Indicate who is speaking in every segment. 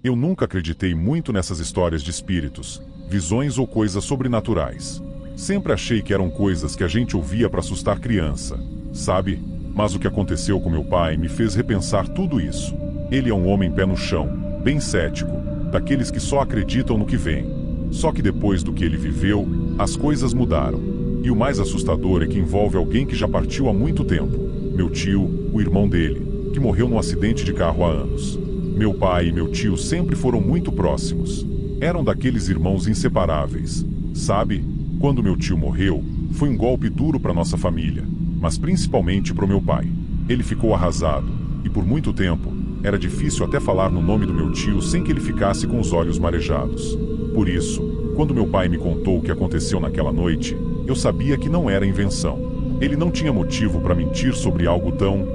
Speaker 1: Eu nunca acreditei muito nessas histórias de espíritos, visões ou coisas sobrenaturais. Sempre achei que eram coisas que a gente ouvia para assustar criança, sabe? Mas o que aconteceu com meu pai me fez repensar tudo isso. Ele é um homem pé no chão, bem cético, daqueles que só acreditam no que vem. Só que depois do que ele viveu, as coisas mudaram. E o mais assustador é que envolve alguém que já partiu há muito tempo. Meu tio, o irmão dele, que morreu num acidente de carro há anos. Meu pai e meu tio sempre foram muito próximos. Eram daqueles irmãos inseparáveis. Sabe? Quando meu tio morreu, foi um golpe duro para nossa família, mas principalmente para o meu pai. Ele ficou arrasado, e por muito tempo, era difícil até falar no nome do meu tio sem que ele ficasse com os olhos marejados. Por isso, quando meu pai me contou o que aconteceu naquela noite, eu sabia que não era invenção. Ele não tinha motivo para mentir sobre algo tão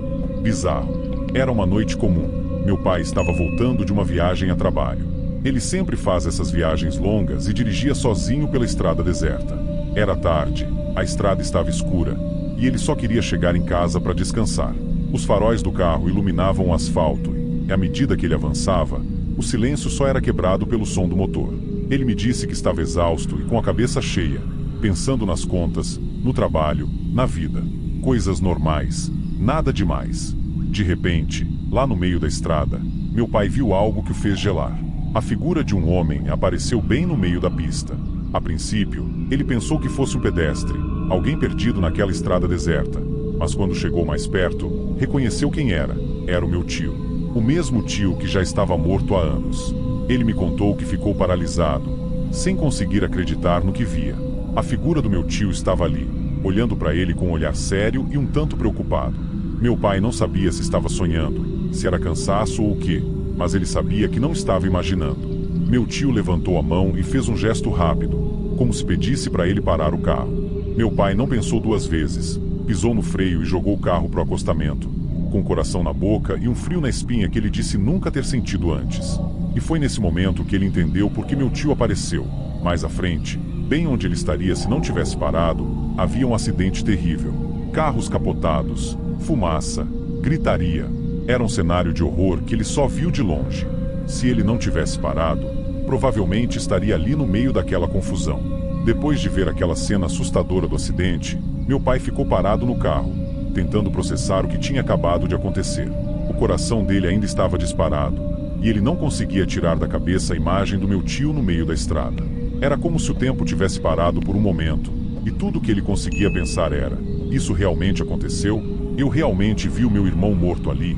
Speaker 1: bizarro. Era uma noite comum. Meu pai estava voltando de uma viagem a trabalho. Ele sempre faz essas viagens longas e dirigia sozinho pela estrada deserta. Era tarde, a estrada estava escura, e ele só queria chegar em casa para descansar. Os faróis do carro iluminavam o asfalto, e à medida que ele avançava, o silêncio só era quebrado pelo som do motor. Ele me disse que estava exausto e com a cabeça cheia, pensando nas contas, no trabalho, na vida. Coisas normais, nada demais. De repente, lá no meio da estrada, meu pai viu algo que o fez gelar. A figura de um homem apareceu bem no meio da pista. A princípio, ele pensou que fosse um pedestre, alguém perdido naquela estrada deserta. Mas quando chegou mais perto, reconheceu quem era. Era o meu tio. O mesmo tio que já estava morto há anos. Ele me contou que ficou paralisado, sem conseguir acreditar no que via. A figura do meu tio estava ali, olhando para ele com um olhar sério e um tanto preocupado. Meu pai não sabia se estava sonhando, se era cansaço ou o quê, mas ele sabia que não estava imaginando. Meu tio levantou a mão e fez um gesto rápido, como se pedisse para ele parar o carro. Meu pai não pensou duas vezes, pisou no freio e jogou o carro para o acostamento, com o coração na boca e um frio na espinha que ele disse nunca ter sentido antes. E foi nesse momento que ele entendeu por que meu tio apareceu. Mais à frente, bem onde ele estaria se não tivesse parado, havia um acidente terrível. Carros capotados, fumaça, gritaria. Era um cenário de horror que ele só viu de longe. Se ele não tivesse parado, provavelmente estaria ali no meio daquela confusão. Depois de ver aquela cena assustadora do acidente, meu pai ficou parado no carro, tentando processar o que tinha acabado de acontecer. O coração dele ainda estava disparado, e ele não conseguia tirar da cabeça a imagem do meu tio no meio da estrada. Era como se o tempo tivesse parado por um momento, e tudo o que ele conseguia pensar era: isso realmente aconteceu? Eu realmente vi o meu irmão morto ali?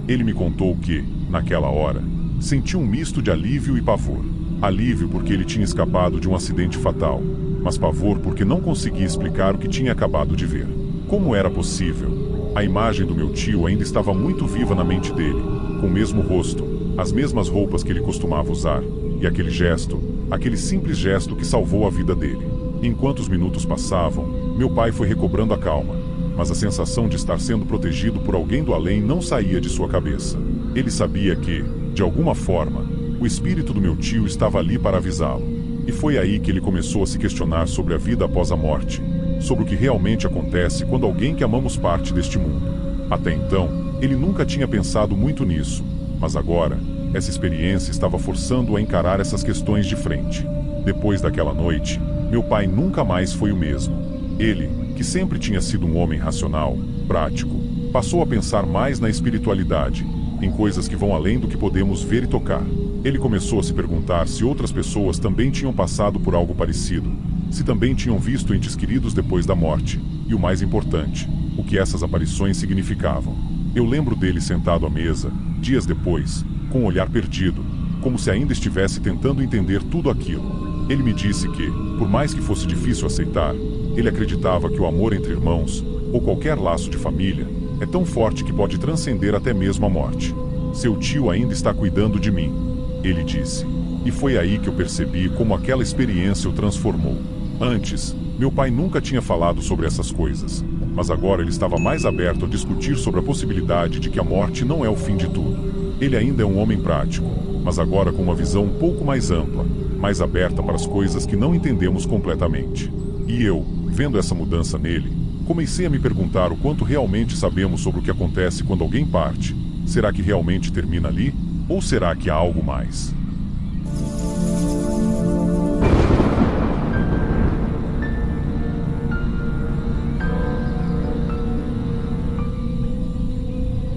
Speaker 1: Ele me contou que, naquela hora, sentiu um misto de alívio e pavor. Alívio porque ele tinha escapado de um acidente fatal, mas pavor porque não conseguia explicar o que tinha acabado de ver. Como era possível? A imagem do meu tio ainda estava muito viva na mente dele, com o mesmo rosto, as mesmas roupas que ele costumava usar, e aquele gesto, aquele simples gesto que salvou a vida dele. Enquanto os minutos passavam, meu pai foi recobrando a calma, mas a sensação de estar sendo protegido por alguém do além não saía de sua cabeça. Ele sabia que, de alguma forma, o espírito do meu tio estava ali para avisá-lo. E foi aí que ele começou a se questionar sobre a vida após a morte, sobre o que realmente acontece quando alguém que amamos parte deste mundo. Até então, ele nunca tinha pensado muito nisso, mas agora, essa experiência estava forçando-o a encarar essas questões de frente. Depois daquela noite, meu pai nunca mais foi o mesmo. Ele, que sempre tinha sido um homem racional, prático, passou a pensar mais na espiritualidade, em coisas que vão além do que podemos ver e tocar. Ele começou a se perguntar se outras pessoas também tinham passado por algo parecido, se também tinham visto entes queridos depois da morte, e o mais importante, o que essas aparições significavam. Eu lembro dele sentado à mesa, dias depois, com um olhar perdido, como se ainda estivesse tentando entender tudo aquilo. Ele me disse que, por mais que fosse difícil aceitar, ele acreditava que o amor entre irmãos, ou qualquer laço de família, é tão forte que pode transcender até mesmo a morte. Seu tio ainda está cuidando de mim, ele disse. E foi aí que eu percebi como aquela experiência o transformou. Antes, meu pai nunca tinha falado sobre essas coisas, mas agora ele estava mais aberto a discutir sobre a possibilidade de que a morte não é o fim de tudo. Ele ainda é um homem prático, mas agora com uma visão um pouco mais ampla, mais aberta para as coisas que não entendemos completamente. E eu, vendo essa mudança nele, comecei a me perguntar o quanto realmente sabemos sobre o que acontece quando alguém parte. Será que realmente termina ali? Ou será que há algo mais?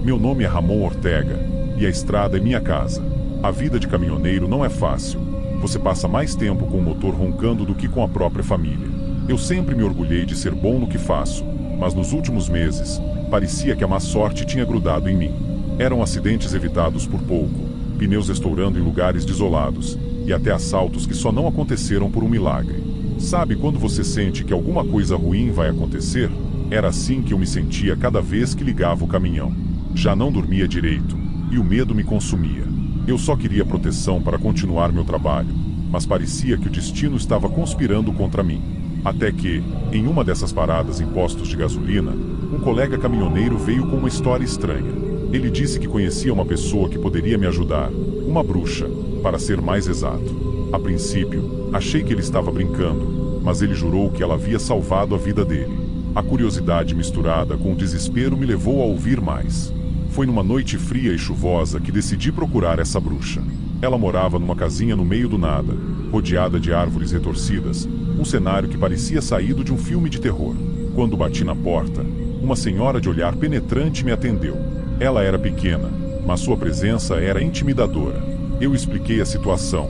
Speaker 1: Meu nome é Ramon Ortega, e a estrada é minha casa. A vida de caminhoneiro não é fácil. Você passa mais tempo com o motor roncando do que com a própria família. Eu sempre me orgulhei de ser bom no que faço, mas nos últimos meses, parecia que a má sorte tinha grudado em mim. Eram acidentes evitados por pouco, pneus estourando em lugares desolados, e até assaltos que só não aconteceram por um milagre. Sabe quando você sente que alguma coisa ruim vai acontecer? Era assim que eu me sentia cada vez que ligava o caminhão. Já não dormia direito, e o medo me consumia. Eu só queria proteção para continuar meu trabalho, mas parecia que o destino estava conspirando contra mim. Até que, em uma dessas paradas em postos de gasolina, um colega caminhoneiro veio com uma história estranha. Ele disse que conhecia uma pessoa que poderia me ajudar, uma bruxa, para ser mais exato. A princípio, achei que ele estava brincando, mas ele jurou que ela havia salvado a vida dele. A curiosidade misturada com o desespero me levou a ouvir mais. Foi numa noite fria e chuvosa que decidi procurar essa bruxa. Ela morava numa casinha no meio do nada, rodeada de árvores retorcidas, um cenário que parecia saído de um filme de terror. Quando bati na porta, uma senhora de olhar penetrante me atendeu. Ela era pequena, mas sua presença era intimidadora. Eu expliquei a situação.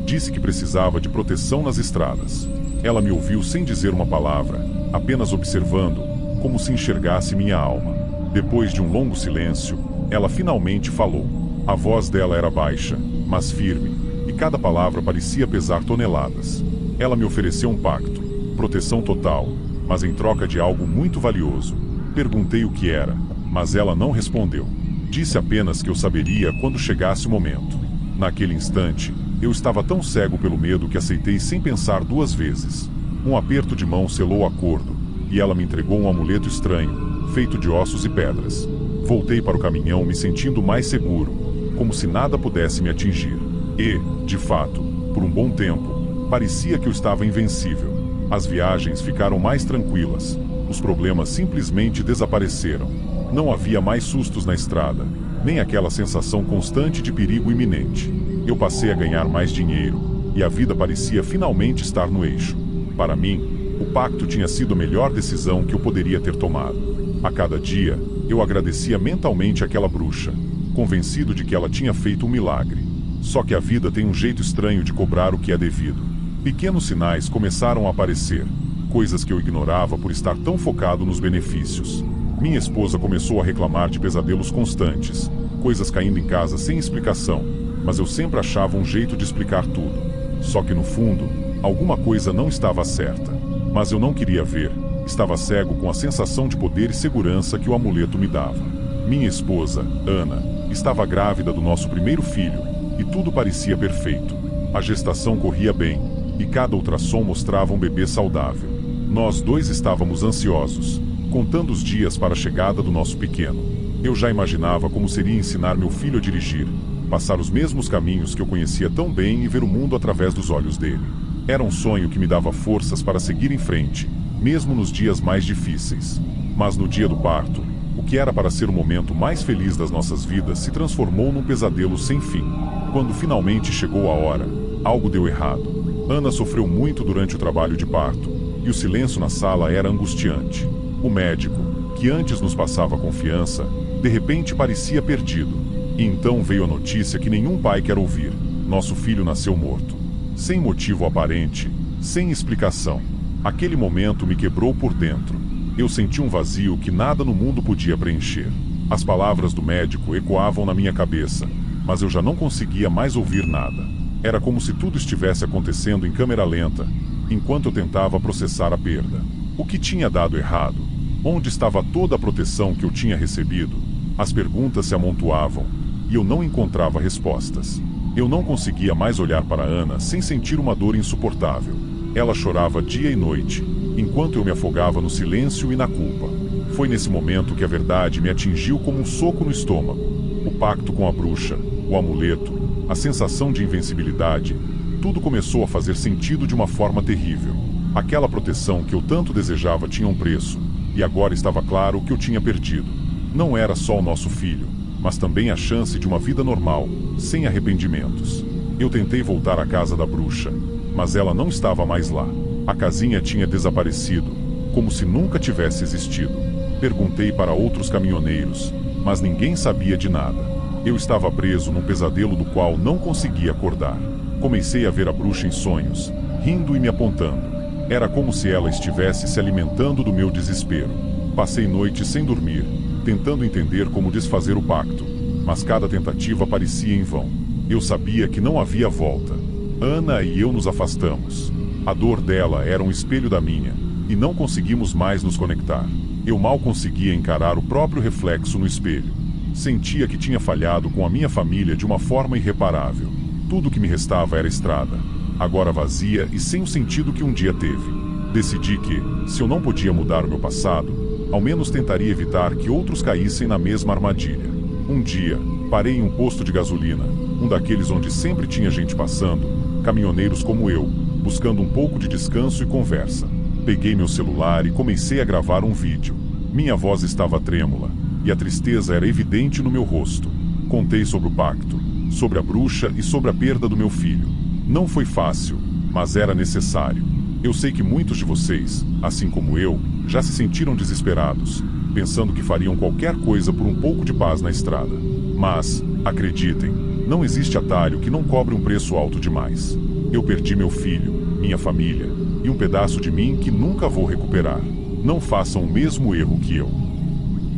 Speaker 1: Disse que precisava de proteção nas estradas. Ela me ouviu sem dizer uma palavra, apenas observando, como se enxergasse minha alma. Depois de um longo silêncio, ela finalmente falou. A voz dela era baixa, mas firme, e cada palavra parecia pesar toneladas. Ela me ofereceu um pacto, proteção total, mas em troca de algo muito valioso. Perguntei o que era, mas ela não respondeu. Disse apenas que eu saberia quando chegasse o momento. Naquele instante, eu estava tão cego pelo medo que aceitei sem pensar duas vezes. Um aperto de mão selou o acordo, e ela me entregou um amuleto estranho, feito de ossos e pedras. Voltei para o caminhão me sentindo mais seguro, como se nada pudesse me atingir. E, de fato, por um bom tempo, parecia que eu estava invencível. As viagens ficaram mais tranquilas. Os problemas simplesmente desapareceram. Não havia mais sustos na estrada, nem aquela sensação constante de perigo iminente. Eu passei a ganhar mais dinheiro, e a vida parecia finalmente estar no eixo. Para mim, o pacto tinha sido a melhor decisão que eu poderia ter tomado. A cada dia, eu agradecia mentalmente àquela bruxa, convencido de que ela tinha feito um milagre. Só que a vida tem um jeito estranho de cobrar o que é devido. Pequenos sinais começaram a aparecer, coisas que eu ignorava por estar tão focado nos benefícios. Minha esposa começou a reclamar de pesadelos constantes, coisas caindo em casa sem explicação, mas eu sempre achava um jeito de explicar tudo. Só que no fundo, alguma coisa não estava certa. Mas eu não queria ver. Estava cego com a sensação de poder e segurança que o amuleto me dava. Minha esposa, Ana, estava grávida do nosso primeiro filho, e tudo parecia perfeito. A gestação corria bem, e cada ultrassom mostrava um bebê saudável. Nós dois estávamos ansiosos, contando os dias para a chegada do nosso pequeno. Eu já imaginava como seria ensinar meu filho a dirigir, passar os mesmos caminhos que eu conhecia tão bem e ver o mundo através dos olhos dele. Era um sonho que me dava forças para seguir em frente, mesmo nos dias mais difíceis. Mas no dia do parto, o que era para ser o momento mais feliz das nossas vidas se transformou num pesadelo sem fim. Quando finalmente chegou a hora, algo deu errado. Ana sofreu muito durante o trabalho de parto, e o silêncio na sala era angustiante. O médico, que antes nos passava confiança, de repente parecia perdido. E então veio a notícia que nenhum pai quer ouvir. Nosso filho nasceu morto. Sem motivo aparente, sem explicação. Aquele momento me quebrou por dentro. Eu senti um vazio que nada no mundo podia preencher. As palavras do médico ecoavam na minha cabeça, mas eu já não conseguia mais ouvir nada. Era como se tudo estivesse acontecendo em câmera lenta, enquanto eu tentava processar a perda. O que tinha dado errado? Onde estava toda a proteção que eu tinha recebido? As perguntas se amontoavam, e eu não encontrava respostas. Eu não conseguia mais olhar para Ana sem sentir uma dor insuportável. Ela chorava dia e noite, enquanto eu me afogava no silêncio e na culpa. Foi nesse momento que a verdade me atingiu como um soco no estômago. O pacto com a bruxa, o amuleto, a sensação de invencibilidade, tudo começou a fazer sentido de uma forma terrível. Aquela proteção que eu tanto desejava tinha um preço, e agora estava claro o que eu tinha perdido. Não era só o nosso filho, mas também a chance de uma vida normal, sem arrependimentos. Eu tentei voltar à casa da bruxa, mas ela não estava mais lá. A casinha tinha desaparecido, como se nunca tivesse existido. Perguntei para outros caminhoneiros, mas ninguém sabia de nada. Eu estava preso num pesadelo do qual não conseguia acordar. Comecei a ver a bruxa em sonhos, rindo e me apontando. Era como se ela estivesse se alimentando do meu desespero. Passei noites sem dormir, tentando entender como desfazer o pacto, mas cada tentativa parecia em vão. Eu sabia que não havia volta. Ana e eu nos afastamos. A dor dela era um espelho da minha, e não conseguimos mais nos conectar. Eu mal conseguia encarar o próprio reflexo no espelho. Sentia que tinha falhado com a minha família de uma forma irreparável. Tudo que me restava era estrada, agora vazia e sem o sentido que um dia teve. Decidi que, se eu não podia mudar o meu passado, ao menos tentaria evitar que outros caíssem na mesma armadilha. Um dia, parei em um posto de gasolina, um daqueles onde sempre tinha gente passando, caminhoneiros como eu, buscando um pouco de descanso e conversa. Peguei meu celular e comecei a gravar um vídeo. Minha voz estava trêmula, e a tristeza era evidente no meu rosto. Contei sobre o pacto, sobre a bruxa e sobre a perda do meu filho. Não foi fácil, mas era necessário. Eu sei que muitos de vocês, assim como eu, já se sentiram desesperados, pensando que fariam qualquer coisa por um pouco de paz na estrada. Mas, acreditem, não existe atalho que não cobre um preço alto demais. Eu perdi meu filho, minha família, e um pedaço de mim que nunca vou recuperar. Não façam o mesmo erro que eu.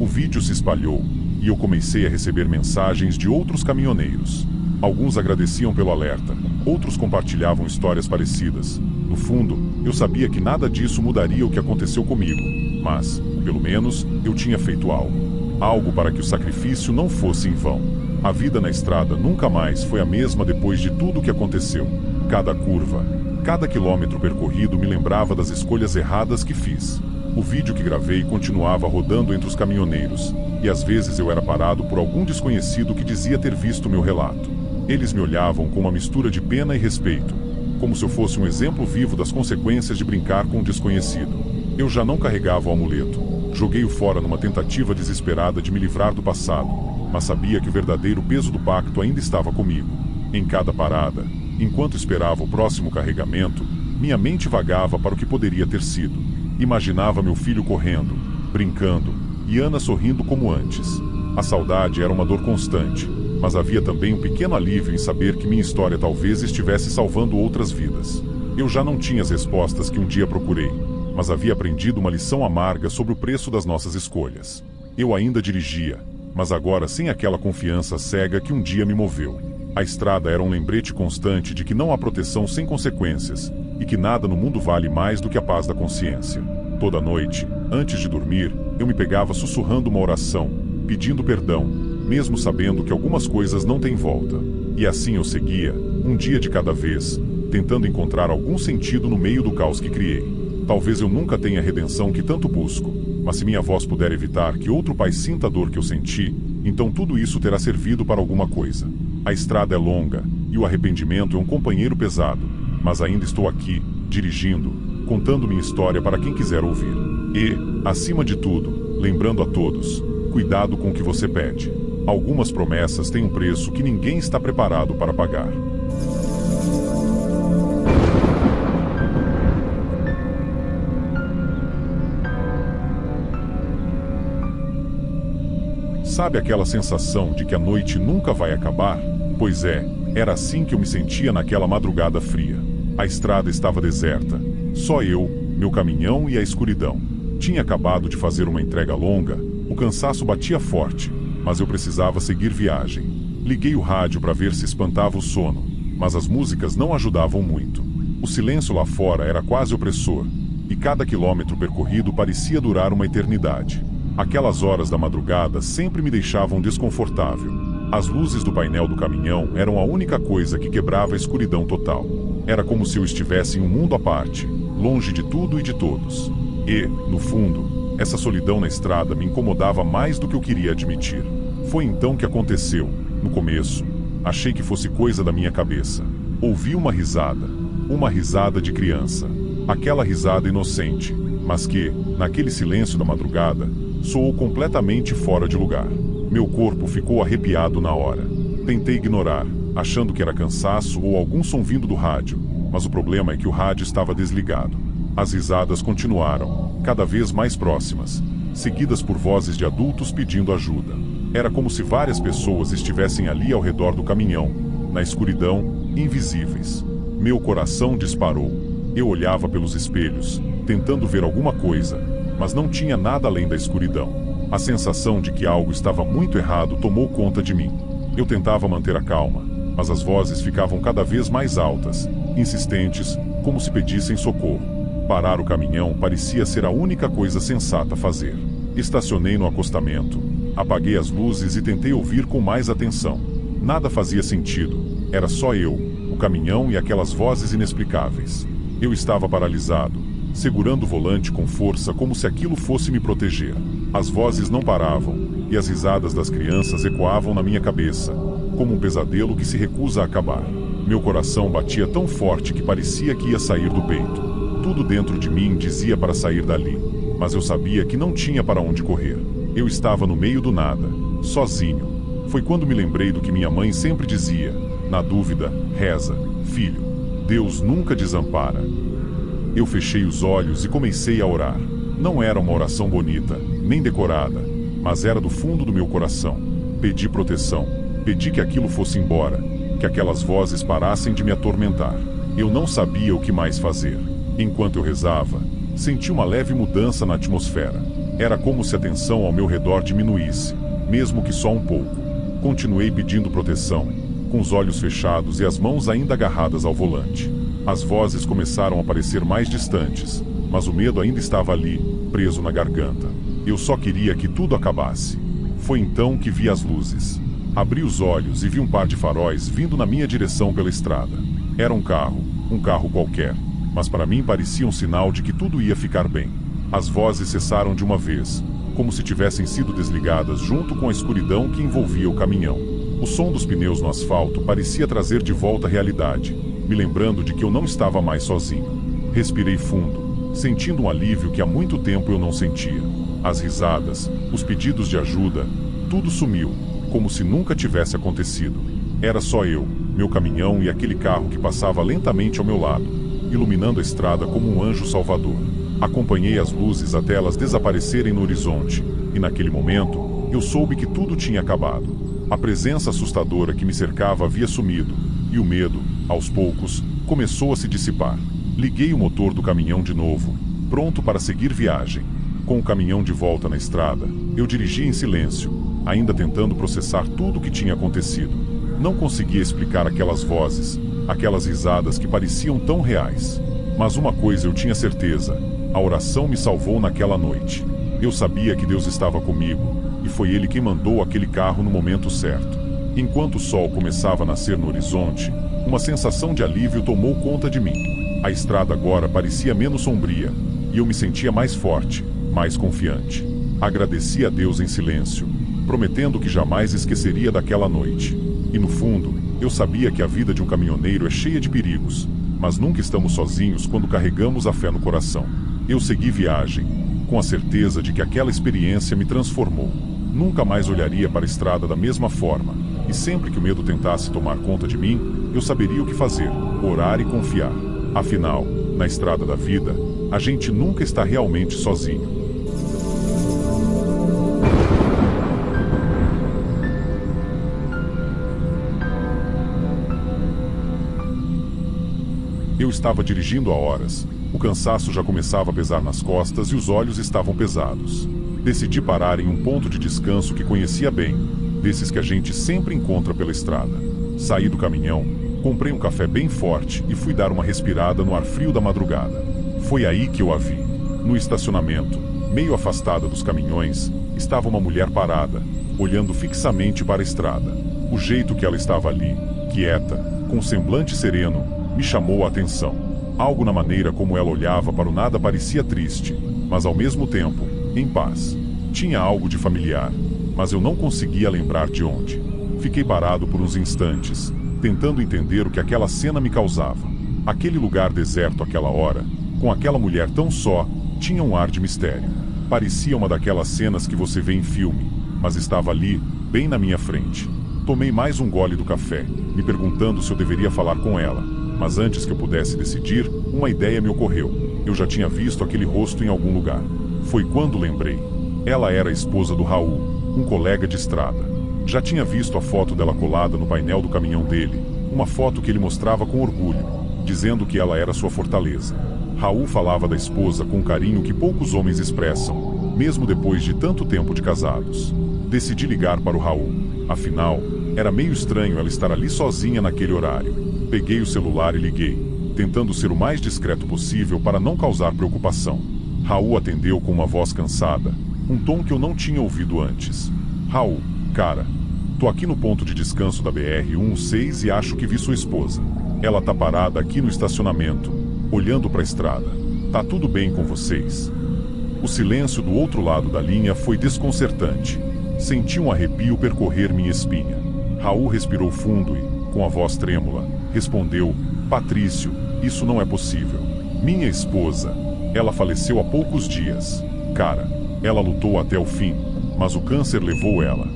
Speaker 1: O vídeo se espalhou, e eu comecei a receber mensagens de outros caminhoneiros. Alguns agradeciam pelo alerta, outros compartilhavam histórias parecidas. No fundo, eu sabia que nada disso mudaria o que aconteceu comigo, mas, pelo menos, eu tinha feito algo. Algo para que o sacrifício não fosse em vão. A vida na estrada nunca mais foi a mesma depois de tudo o que aconteceu. Cada curva, cada quilômetro percorrido me lembrava das escolhas erradas que fiz. O vídeo que gravei continuava rodando entre os caminhoneiros, e às vezes eu era parado por algum desconhecido que dizia ter visto meu relato. Eles me olhavam com uma mistura de pena e respeito, como se eu fosse um exemplo vivo das consequências de brincar com um desconhecido. Eu já não carregava o amuleto. Joguei-o fora numa tentativa desesperada de me livrar do passado, mas sabia que o verdadeiro peso do pacto ainda estava comigo. Em cada parada, enquanto esperava o próximo carregamento, minha mente vagava para o que poderia ter sido. Imaginava meu filho correndo, brincando, e Ana sorrindo como antes. A saudade era uma dor constante, mas havia também um pequeno alívio em saber que minha história talvez estivesse salvando outras vidas. Eu já não tinha as respostas que um dia procurei, mas havia aprendido uma lição amarga sobre o preço das nossas escolhas. Eu ainda dirigia, mas agora sem aquela confiança cega que um dia me moveu. A estrada era um lembrete constante de que não há proteção sem consequências, e que nada no mundo vale mais do que a paz da consciência. Toda noite, antes de dormir, eu me pegava sussurrando uma oração, pedindo perdão, mesmo sabendo que algumas coisas não têm volta. E assim eu seguia, um dia de cada vez, tentando encontrar algum sentido no meio do caos que criei. Talvez eu nunca tenha a redenção que tanto busco, mas se minha voz puder evitar que outro pai sinta a dor que eu senti, então tudo isso terá servido para alguma coisa. A estrada é longa, e o arrependimento é um companheiro pesado, mas ainda estou aqui, dirigindo, contando minha história para quem quiser ouvir. E, acima de tudo, lembrando a todos, cuidado com o que você pede. Algumas promessas têm um preço que ninguém está preparado para pagar. Sabe aquela sensação de que a noite nunca vai acabar? Pois é, era assim que eu me sentia naquela madrugada fria. A estrada estava deserta. Só eu, meu caminhão e a escuridão. Tinha acabado de fazer uma entrega longa, o cansaço batia forte, mas eu precisava seguir viagem. Liguei o rádio para ver se espantava o sono, mas as músicas não ajudavam muito. O silêncio lá fora era quase opressor, e cada quilômetro percorrido parecia durar uma eternidade. Aquelas horas da madrugada sempre me deixavam desconfortável. As luzes do painel do caminhão eram a única coisa que quebrava a escuridão total. Era como se eu estivesse em um mundo à parte, longe de tudo e de todos. E, no fundo, essa solidão na estrada me incomodava mais do que eu queria admitir. Foi então que aconteceu. No começo, achei que fosse coisa da minha cabeça. Ouvi uma risada de criança. Aquela risada inocente, mas que, naquele silêncio da madrugada, soou completamente fora de lugar. Meu corpo ficou arrepiado na hora. Tentei ignorar, achando que era cansaço ou algum som vindo do rádio, mas o problema é que o rádio estava desligado. As risadas continuaram, cada vez mais próximas, seguidas por vozes de adultos pedindo ajuda. Era como se várias pessoas estivessem ali ao redor do caminhão, na escuridão, invisíveis. Meu coração disparou. Eu olhava pelos espelhos, tentando ver alguma coisa, mas não tinha nada além da escuridão. A sensação de que algo estava muito errado tomou conta de mim. Eu tentava manter a calma, mas as vozes ficavam cada vez mais altas, insistentes, como se pedissem socorro. Parar o caminhão parecia ser a única coisa sensata a fazer. Estacionei no acostamento, apaguei as luzes e tentei ouvir com mais atenção. Nada fazia sentido. Era só eu, o caminhão e aquelas vozes inexplicáveis. Eu estava paralisado, segurando o volante com força como se aquilo fosse me proteger. As vozes não paravam, e as risadas das crianças ecoavam na minha cabeça, como um pesadelo que se recusa a acabar. Meu coração batia tão forte que parecia que ia sair do peito. Tudo dentro de mim dizia para sair dali, mas eu sabia que não tinha para onde correr. Eu estava no meio do nada, sozinho. Foi quando me lembrei do que minha mãe sempre dizia: na dúvida, reza, filho. Deus nunca desampara. Eu fechei os olhos e comecei a orar. Não era uma oração bonita, nem decorada, mas era do fundo do meu coração. Pedi proteção, pedi que aquilo fosse embora, que aquelas vozes parassem de me atormentar. Eu não sabia o que mais fazer. Enquanto eu rezava, senti uma leve mudança na atmosfera. Era como se a tensão ao meu redor diminuísse, mesmo que só um pouco. Continuei pedindo proteção, com os olhos fechados e as mãos ainda agarradas ao volante. As vozes começaram a parecer mais distantes, mas o medo ainda estava ali, preso na garganta. Eu só queria que tudo acabasse. Foi então que vi as luzes. Abri os olhos e vi um par de faróis vindo na minha direção pela estrada. Era um carro qualquer, mas para mim parecia um sinal de que tudo ia ficar bem. As vozes cessaram de uma vez, como se tivessem sido desligadas junto com a escuridão que envolvia o caminhão. O som dos pneus no asfalto parecia trazer de volta a realidade, me lembrando de que eu não estava mais sozinho. Respirei fundo, sentindo um alívio que há muito tempo eu não sentia. As risadas, os pedidos de ajuda, tudo sumiu, como se nunca tivesse acontecido. Era só eu, meu caminhão e aquele carro que passava lentamente ao meu lado, iluminando a estrada como um anjo salvador. Acompanhei as luzes até elas desaparecerem no horizonte, e naquele momento, eu soube que tudo tinha acabado. A presença assustadora que me cercava havia sumido, e o medo, aos poucos, começou a se dissipar. Liguei o motor do caminhão de novo, pronto para seguir viagem. Com o caminhão de volta na estrada, eu dirigi em silêncio, ainda tentando processar tudo o que tinha acontecido. Não conseguia explicar aquelas vozes, aquelas risadas que pareciam tão reais. Mas uma coisa eu tinha certeza: a oração me salvou naquela noite. Eu sabia que Deus estava comigo, e foi Ele quem mandou aquele carro no momento certo. Enquanto o sol começava a nascer no horizonte, uma sensação de alívio tomou conta de mim. A estrada agora parecia menos sombria, e eu me sentia mais forte, mais confiante. Agradeci a Deus em silêncio, prometendo que jamais esqueceria daquela noite. E no fundo, eu sabia que a vida de um caminhoneiro é cheia de perigos, mas nunca estamos sozinhos quando carregamos a fé no coração. Eu segui viagem, com a certeza de que aquela experiência me transformou. Nunca mais olharia para a estrada da mesma forma, e sempre que o medo tentasse tomar conta de mim, eu saberia o que fazer: orar e confiar. Afinal, na estrada da vida, a gente nunca está realmente sozinho. Eu estava dirigindo há horas. O cansaço já começava a pesar nas costas e os olhos estavam pesados. Decidi parar em um ponto de descanso que conhecia bem, desses que a gente sempre encontra pela estrada. Saí do caminhão, comprei um café bem forte e fui dar uma respirada no ar frio da madrugada. Foi aí que eu a vi. No estacionamento, meio afastada dos caminhões, estava uma mulher parada, olhando fixamente para a estrada. O jeito que ela estava ali, quieta, com um semblante sereno, me chamou a atenção. Algo na maneira como ela olhava para o nada parecia triste, mas ao mesmo tempo, em paz. Tinha algo de familiar, mas eu não conseguia lembrar de onde. Fiquei parado por uns instantes, tentando entender o que aquela cena me causava. Aquele lugar deserto àquela hora, com aquela mulher tão só, tinha um ar de mistério. Parecia uma daquelas cenas que você vê em filme, mas estava ali, bem na minha frente. Tomei mais um gole do café, me perguntando se eu deveria falar com ela, mas antes que eu pudesse decidir, uma ideia me ocorreu. Eu já tinha visto aquele rosto em algum lugar. Foi quando lembrei. Ela era a esposa do Raul, um colega de estrada. Já tinha visto a foto dela colada no painel do caminhão dele, uma foto que ele mostrava com orgulho, dizendo que ela era sua fortaleza. Raul falava da esposa com um carinho que poucos homens expressam, mesmo depois de tanto tempo de casados. Decidi ligar para o Raul. Afinal, era meio estranho ela estar ali sozinha naquele horário. Peguei o celular e liguei, tentando ser o mais discreto possível para não causar preocupação. Raul atendeu com uma voz cansada, um tom que eu não tinha ouvido antes. Raul, cara, tô aqui no ponto de descanso da BR-116 e acho que vi sua esposa. Ela tá parada aqui no estacionamento, olhando para a estrada. Tá tudo bem com vocês? O silêncio do outro lado da linha foi desconcertante. Senti um arrepio percorrer minha espinha. Raul respirou fundo e, com a voz trêmula, respondeu: Patrício, isso não é possível. Minha esposa, ela faleceu há poucos dias. Cara, ela lutou até o fim, mas o câncer levou ela.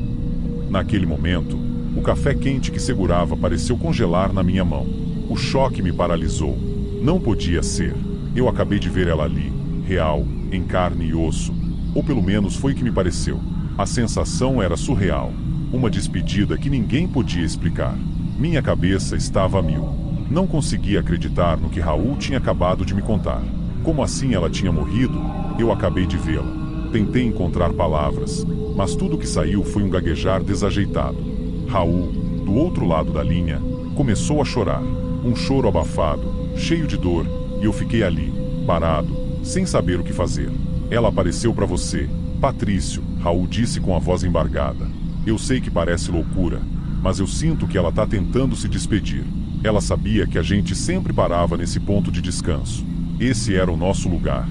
Speaker 1: Naquele momento, o café quente que segurava pareceu congelar na minha mão. O choque me paralisou. Não podia ser. Eu acabei de ver ela ali, real, em carne e osso. Ou pelo menos foi o que me pareceu. A sensação era surreal. Uma despedida que ninguém podia explicar. Minha cabeça estava a mil. Não conseguia acreditar no que Raul tinha acabado de me contar. Como assim ela tinha morrido? Eu acabei de vê-la. Tentei encontrar palavras, mas tudo que saiu foi um gaguejar desajeitado. Raul, do outro lado da linha, começou a chorar. Um choro abafado, cheio de dor, e eu fiquei ali, parado, sem saber o que fazer. Ela apareceu para você, Patrício, Raul disse com a voz embargada. Eu sei que parece loucura, mas eu sinto que ela está tentando se despedir. Ela sabia que a gente sempre parava nesse ponto de descanso. Esse era o nosso lugar.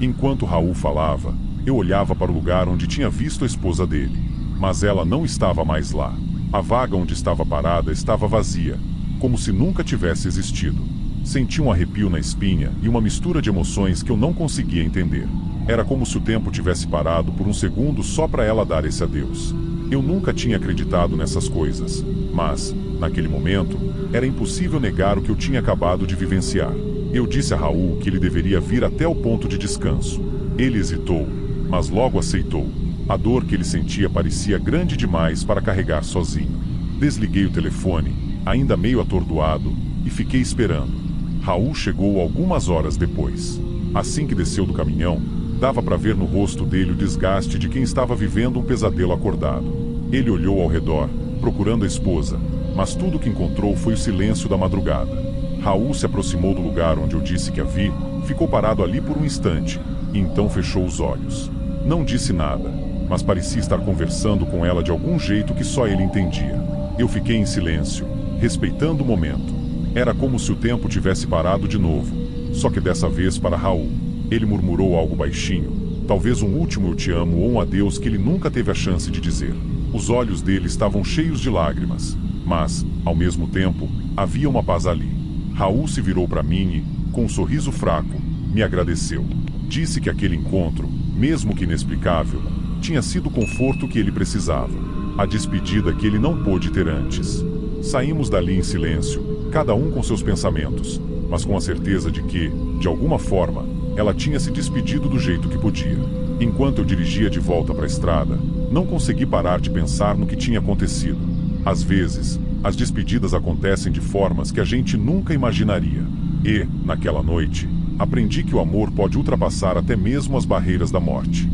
Speaker 1: Enquanto Raul falava, eu olhava para o lugar onde tinha visto a esposa dele. Mas ela não estava mais lá. A vaga onde estava parada estava vazia, como se nunca tivesse existido. Senti um arrepio na espinha e uma mistura de emoções que eu não conseguia entender. Era como se o tempo tivesse parado por um segundo só para ela dar esse adeus. Eu nunca tinha acreditado nessas coisas, mas, naquele momento, era impossível negar o que eu tinha acabado de vivenciar. Eu disse a Raul que ele deveria vir até o ponto de descanso. Ele hesitou, mas logo aceitou. A dor que ele sentia parecia grande demais para carregar sozinho. Desliguei o telefone, ainda meio atordoado, e fiquei esperando. Raul chegou algumas horas depois. Assim que desceu do caminhão, dava para ver no rosto dele o desgaste de quem estava vivendo um pesadelo acordado. Ele olhou ao redor, procurando a esposa, mas tudo que encontrou foi o silêncio da madrugada. Raul se aproximou do lugar onde eu disse que a vi, ficou parado ali por um instante, e então fechou os olhos. Não disse nada, mas parecia estar conversando com ela de algum jeito que só ele entendia. Eu fiquei em silêncio, respeitando o momento. Era como se o tempo tivesse parado de novo, só que dessa vez para Raul. Ele murmurou algo baixinho, talvez um último eu te amo ou um adeus que ele nunca teve a chance de dizer. Os olhos dele estavam cheios de lágrimas, mas, ao mesmo tempo, havia uma paz ali. Raul se virou para mim e, com um sorriso fraco, me agradeceu. Disse que aquele encontro, mesmo que inexplicável, tinha sido o conforto que ele precisava, a despedida que ele não pôde ter antes. Saímos dali em silêncio, cada um com seus pensamentos, mas com a certeza de que, de alguma forma, ela tinha se despedido do jeito que podia. Enquanto eu dirigia de volta para a estrada, não consegui parar de pensar no que tinha acontecido. Às vezes, as despedidas acontecem de formas que a gente nunca imaginaria. E, naquela noite, aprendi que o amor pode ultrapassar até mesmo as barreiras da morte.